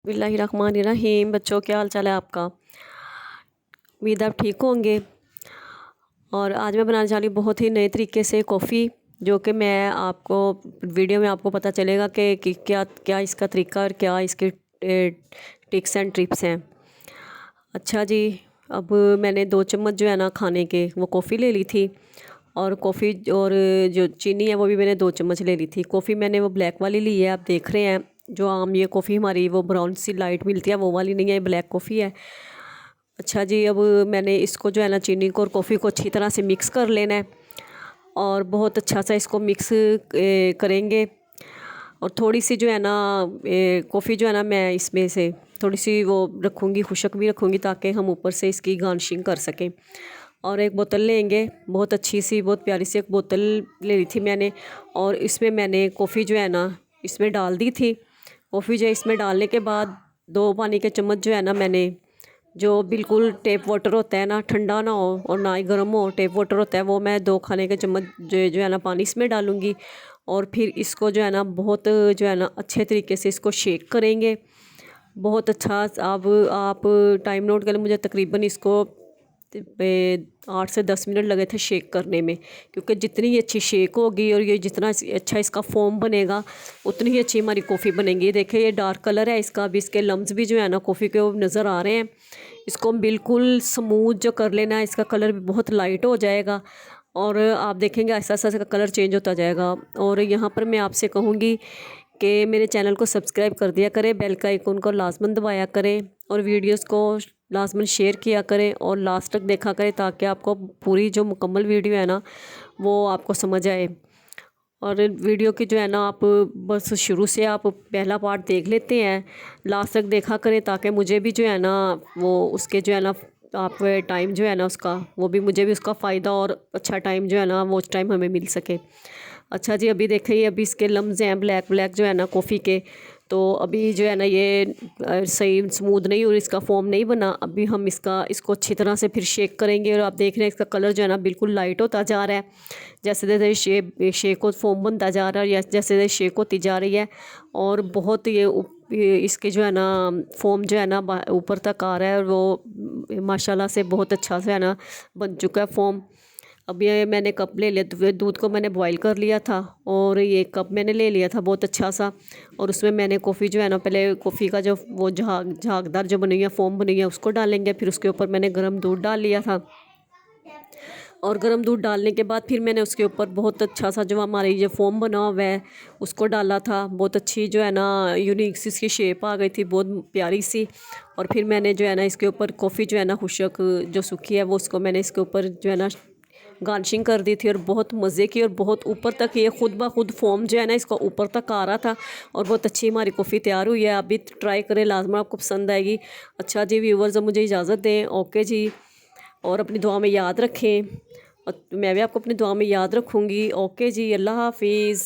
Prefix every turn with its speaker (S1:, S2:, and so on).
S1: बिस्मिल्लाहिर्रहमानिर्रहीम। बच्चों, क्या हाल चाल है आपका? उम्मीद आप ठीक होंगे। और आज मैं बनाने जा रही हूँ बहुत ही नए तरीके से कॉफ़ी, जो कि मैं आपको वीडियो में आपको पता चलेगा कि क्या क्या इसका तरीका और क्या इसके टिक्स एंड ट्रिप्स हैं। अच्छा जी, अब मैंने 2 चम्मच जो है ना खाने के वो कॉफ़ी ले ली थी, और कॉफ़ी और जो चीनी है वो भी मैंने 2 चम्मच ले ली थी। कॉफ़ी मैंने वो ब्लैक वाली ली है, आप देख रहे हैं। जो आम ये कॉफ़ी हमारी वो ब्राउन सी लाइट मिलती है वो वाली नहीं है, ब्लैक कॉफ़ी है। अच्छा जी, अब मैंने इसको जो है ना चीनी को और कॉफ़ी को अच्छी तरह से मिक्स कर लेना है, और बहुत अच्छा सा इसको मिक्स करेंगे। और थोड़ी सी जो है ना कॉफ़ी जो है ना मैं इसमें से थोड़ी सी वो रखूँगी, खुशक भी रखूँगी, ताकि हम ऊपर से इसकी गार्निशिंग कर सकें। और एक बोतल लेंगे, बहुत अच्छी सी बहुत प्यारी सी एक बोतल ले ली थी मैंने, और इसमें मैंने कॉफ़ी जो है ना इसमें डाल दी थी। कॉफ़ी जो इसमें डालने के बाद 2 पानी के चम्मच जो है ना मैंने, जो बिल्कुल टेप वाटर होता है ना, ठंडा ना हो और ना ही गर्म हो, टेप वाटर होता है, वो मैं 2 खाने के चम्मच जो है ना पानी इसमें डालूँगी। और फिर इसको जो है ना बहुत जो है ना अच्छे तरीके से इसको शेक करेंगे। बहुत अच्छा। अब आप टाइम नोट कर लें, मुझे तकरीबन इसको 8 से 10 मिनट लगे थे शेक करने में, क्योंकि जितनी ही अच्छी शेक होगी और ये जितना अच्छा इसका फोम बनेगा उतनी ही अच्छी हमारी कॉफ़ी बनेगी। देखिए ये डार्क कलर है इसका, अभी इसके लम्स भी जो है ना कॉफ़ी के वो नज़र आ रहे हैं। इसको बिल्कुल स्मूथ जो कर लेना है, इसका कलर भी बहुत लाइट हो जाएगा, और आप देखेंगे ऐसा ऐसा इसका कलर चेंज होता जाएगा। और यहाँ पर मैं आपसे कहूँगी कि मेरे चैनल को सब्सक्राइब कर दिया करें, बेल का आइकन को लाजमन दबाया करें, और वीडियोस को लाजमन शेयर किया करें और लास्ट तक देखा करें, ताकि आपको पूरी जो मुकम्मल वीडियो है ना वो आपको समझ आए। और वीडियो की जो है ना आप बस शुरू से आप पहला पार्ट देख लेते हैं, लास्ट तक देखा करें, ताकि मुझे भी जो है ना वो उसके जो है ना आप टाइम जो है ना उसका वो भी मुझे भी उसका फ़ायदा और अच्छा टाइम जो है ना वो टाइम हमें मिल सके। अच्छा जी, अभी देखिए अभी इसके लम्स हैं ब्लैक ब्लैक जो है ना कॉफ़ी के, तो अभी जो है ना ये सही स्मूथ नहीं और इसका फोम नहीं बना। अभी हम इसको अच्छी तरह से फिर शेक करेंगे, और आप देख रहे हैं इसका कलर जो है ना बिल्कुल लाइट होता जा रहा है, जैसे जैसे शेक और फोम बनता जा रहा है, या जैसे जैसे शेक होती जा रही है। और बहुत ये इसके जो है ना फोम जो है ना ऊपर तक आ रहा है, और वो माशाल्लाह से बहुत अच्छा से है ना बन चुका है फोम। अब ये मैंने कप ले लिया, तो दूध को मैंने बॉईल कर लिया था, और ये कप मैंने ले लिया था बहुत अच्छा सा, और उसमें मैंने कॉफ़ी जो है ना पहले कॉफ़ी का जो वो झागदार जो बनी हुई है फोम बनी हुई है उसको डालेंगे। फिर उसके ऊपर मैंने गर्म दूध डाल लिया था, और गर्म दूध डालने के बाद फिर मैंने उसके ऊपर बहुत अच्छा सा जो हमारी ये फोम बना हुआ है उसको डाला था। बहुत अच्छी जो है ना यूनिक सी इसकी शेप आ गई थी, बहुत प्यारी सी। और फिर मैंने जो है ना इसके ऊपर कॉफ़ी जो है ना खुशक जो सूखी है वो उसको मैंने इसके ऊपर जो है ना गार्निशिंग कर दी थी, और बहुत मज़े की, और बहुत ऊपर तक ये खुद ब खुद फोम जो है ना इसका ऊपर तक आ रहा था, और बहुत अच्छी हमारी कॉफ़ी तैयार हुई है। आप भी ट्राई करें, लाजमा आपको पसंद आएगी। अच्छा जी व्यूवर्स, मुझे इजाज़त दें, ओके जी, और अपनी दुआ में याद रखें, और मैं भी आपको अपनी दुआ में याद रखूँगी। ओके जी, अल्लाह हाफिज़।